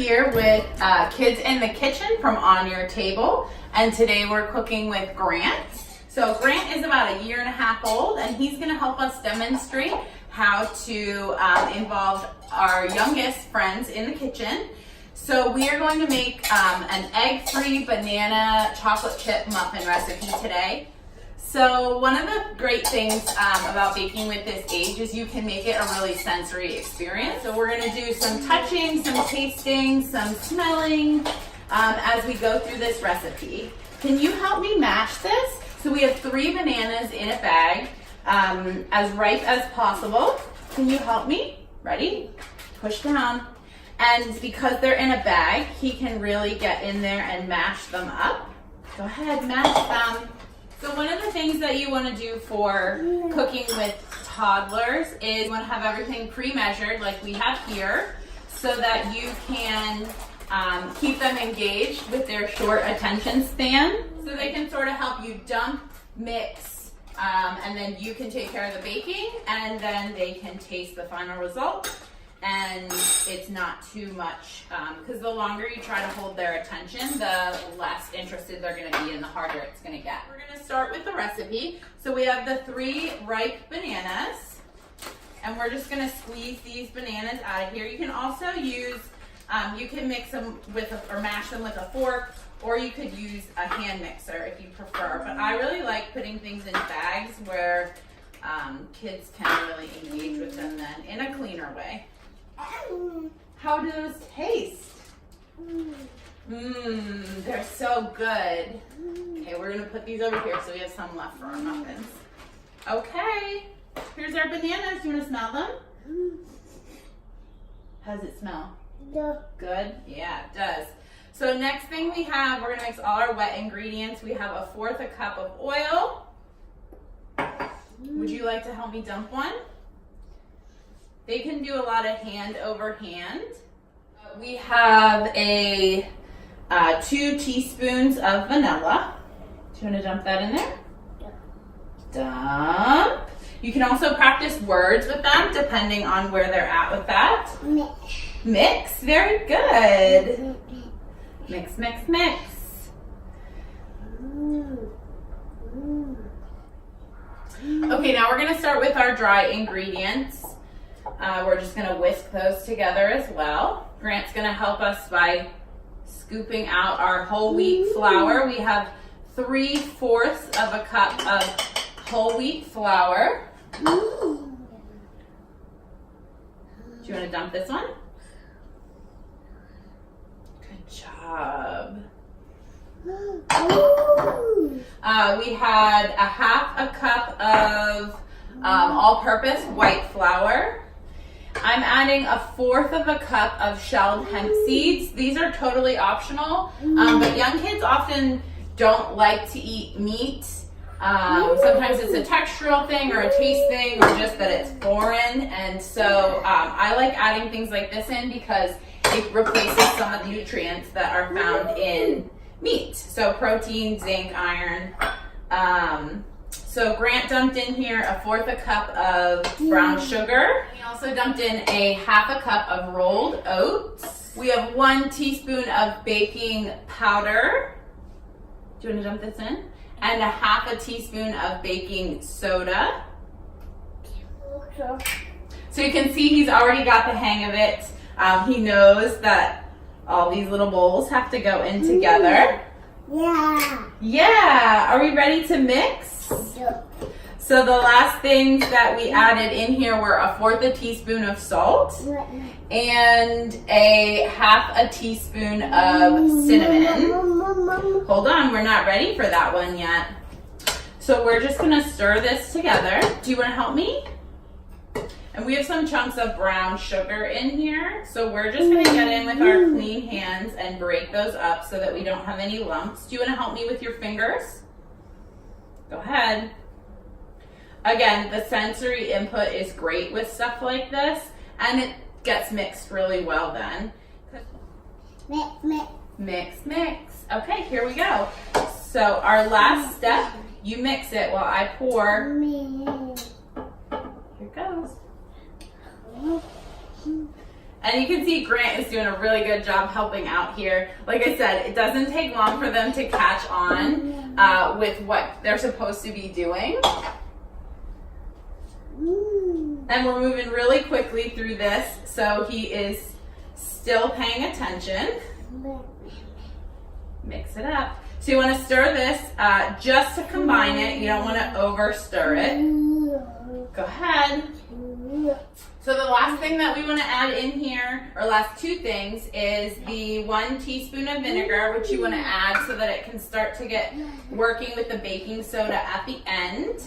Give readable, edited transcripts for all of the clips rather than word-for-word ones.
here with Kids in the Kitchen from On Your Table, and today we're cooking with Grant. So Grant is about 1.5 years old, and he's going to help us demonstrate how to involve our youngest friends in the kitchen. So we are going to make an egg-free banana chocolate chip muffin recipe today. So one of the great things about baking with this age is you can make it a really sensory experience. So we're going to do some touching, some tasting, some smelling as we go through this recipe. Can you help me mash this? So we have 3 bananas in a bag, as ripe as possible. Can you help me? Ready? Push down. And because they're in a bag, he can really get in there and mash them up. Go ahead, mash them. So one of the things that you want to do for cooking with toddlers is you want to have everything pre-measured like we have here so that you can keep them engaged with their short attention span. So they can sort of help you dump, mix, and then you can take care of the baking, and then they can taste the final result. And it's not too much, because the longer you try to hold their attention, the less interested they're going to be and the harder it's going to get. We're going to start with the recipe. So we have the 3 ripe bananas, and we're just going to squeeze these bananas out of here. You can also use, you can mix them with or mash them with a fork, or you could use a hand mixer if you prefer. But I really like putting things in bags where kids can really engage with them then in a cleaner way. How do those taste? They're so good. Okay, we're gonna put these over here so we have some left for our muffins. Okay, here's our bananas. Do you wanna smell them? How does it smell? Yeah. Good? Yeah, it does. So next thing we have, we're gonna mix all our wet ingredients. We have 1/4 cup of oil. Would you like to help me dump one? They can do a lot of hand over hand. We have 2 teaspoons of vanilla. Do you want to dump that in there? Yeah. Dump. You can also practice words with them depending on where they're at with that. Mix. Mix. Very good. Mix, mix, mix. Okay, now we're going to start with our dry ingredients. We're just going to whisk those together as well. Grant's going to help us by scooping out our whole wheat flour. We have 3/4 of a cup of whole wheat flour. Do you want to dump this one? Good job. We had 1/2 cup of all-purpose white flour. I'm adding 1/4 cup of shelled hemp seeds. These are totally optional, but young kids often don't like to eat meat. Sometimes it's a textural thing or a taste thing or just that it's foreign. And so I like adding things like this in because it replaces some of the nutrients that are found in meat. So protein, zinc, iron. So Grant dumped in here 1/4 cup of brown sugar. He also dumped in 1/2 cup of rolled oats. We have 1 teaspoon of baking powder. Do you want to dump this in? And 1/2 teaspoon of baking soda. So you can see he's already got the hang of it. He knows that all these little bowls have to go in together. Yeah. Yeah, are we ready to mix? So the last things that we added in here were 1/4 teaspoon of salt and 1/2 teaspoon of cinnamon. Hold on, we're not ready for that one yet. So we're just gonna stir this together. Do you wanna help me? And we have some chunks of brown sugar in here. So we're just gonna get in with our clean hands and break those up so that we don't have any lumps. Do you wanna help me with your fingers? Go ahead. Again, the sensory input is great with stuff like this, and it gets mixed really well then. Mix, mix. Mix, mix. Okay, here we go. So our last step, you mix it while I pour. Here it goes. And you can see Grant is doing a really good job helping out here. Like I said, it doesn't take long for them to catch on with what they're supposed to be doing. And we're moving really quickly through this, so he is still paying attention. Mix it up. So you want to stir this just to combine it. You don't want to over stir it. Go ahead. So the last thing that we want to add in here, or last two things, is the 1 teaspoon of vinegar, which you want to add so that it can start to get working with the baking soda at the end.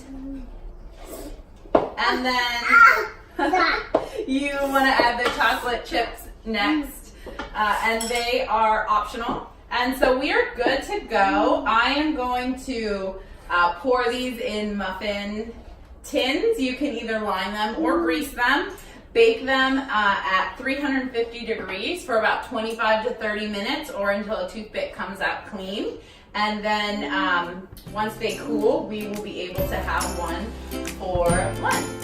And then you want to add the chocolate chips next, and they are optional. And so we are good to go. I am going to pour these in muffin tins. You can either line them or grease them. Bake them at 350 degrees for about 25 to 30 minutes or until a toothpick comes out clean. And then once they cool, we will be able to have one for lunch.